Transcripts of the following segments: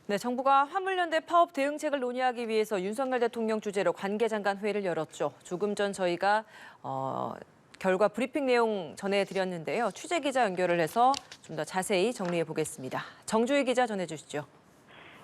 네, 정부가 화물연대 파업 대응책을 논의하기 위해서 윤석열 대통령 주재로 관계장관 회의를 열었죠. 조금 전 저희가 결과 브리핑 내용 전해드렸는데요. 취재 기자 연결을 해서 좀 더 자세히 정리해 보겠습니다. 정주희 기자 전해주시죠.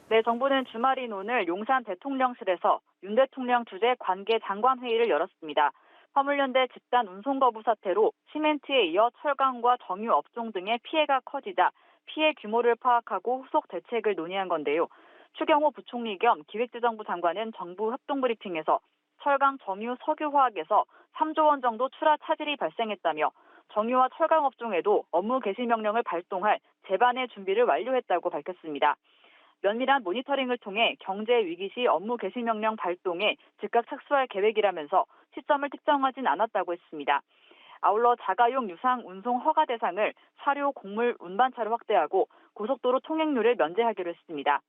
네, 정부는 주말인 오늘 용산 대통령실에서 윤 대통령 주재 관계장관 회의를 열었습니다. 화물연대 집단 운송 거부 사태로 시멘트에 이어 철강과 정유 업종 등의 피해가 커지자 피해 규모를 파악하고 후속 대책을 논의한 건데요. 추경호 부총리 겸 기획재정부 장관은 정부 합동 브리핑에서 철강, 정유, 석유화학에서 3조 원 정도 출하 차질이 발생했다며 정유와 철강 업종에도 업무 개시 명령을 발동할 재반의 준비를 완료했다고 밝혔습니다. 면밀한 모니터링을 통해 경제 위기 시 업무 개시 명령 발동에 즉각 착수할 계획이라면서 시점을 특정하진 않았다고 했습니다. 아울러 자가용 유상 운송 허가 대상을 사료, 곡물, 운반차로 확대하고 고속도로 통행료를 면제하기로 했습니다.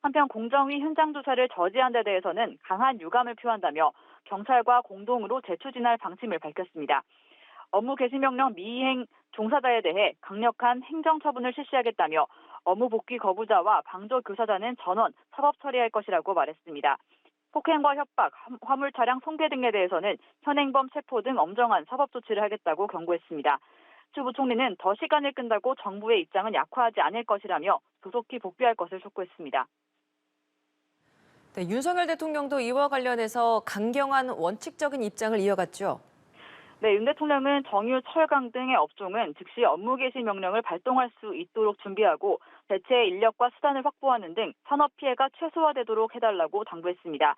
한편 공정위 현장 조사를 저지한 데 대해서는 강한 유감을 표한다며 경찰과 공동으로 재추진할 방침을 밝혔습니다. 업무 개시 명령 미이행 종사자에 대해 강력한 행정처분을 실시하겠다며 업무 복귀 거부자와 방조 교사자는 전원 사법 처리할 것이라고 말했습니다. 폭행과 협박, 화물 차량 손괴 등에 대해서는 현행범 체포 등 엄정한 사법 조치를 하겠다고 경고했습니다. 추 부총리는 더 시간을 끈다고 정부의 입장은 약화하지 않을 것이라며 조속히 복귀할 것을 촉구했습니다. 네, 윤석열 대통령도 이와 관련해서 강경한 원칙적인 입장을 이어갔죠. 네, 윤 대통령은 정유, 철강 등의 업종은 즉시 업무 개시 명령을 발동할 수 있도록 준비하고 대체 인력과 수단을 확보하는 등 산업 피해가 최소화되도록 해달라고 당부했습니다.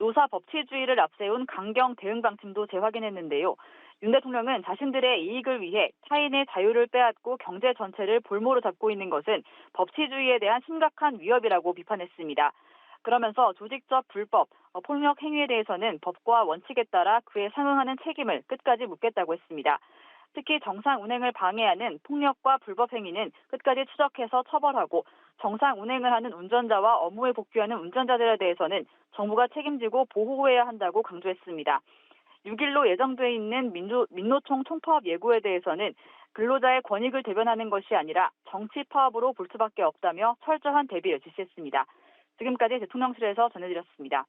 노사 법치주의를 앞세운 강경 대응 방침도 재확인했는데요. 윤 대통령은 자신들의 이익을 위해 타인의 자유를 빼앗고 경제 전체를 볼모로 잡고 있는 것은 법치주의에 대한 심각한 위협이라고 비판했습니다. 그러면서 조직적 불법, 폭력 행위에 대해서는 법과 원칙에 따라 그에 상응하는 책임을 끝까지 묻겠다고 했습니다. 특히 정상 운행을 방해하는 폭력과 불법 행위는 끝까지 추적해서 처벌하고 정상 운행을 하는 운전자와 업무에 복귀하는 운전자들에 대해서는 정부가 책임지고 보호해야 한다고 강조했습니다. 6일로 예정돼 있는 민노총 총파업 예고에 대해서는 근로자의 권익을 대변하는 것이 아니라 정치 파업으로 볼 수밖에 없다며 철저한 대비를 지시했습니다. 지금까지 대통령실에서 전해드렸습니다.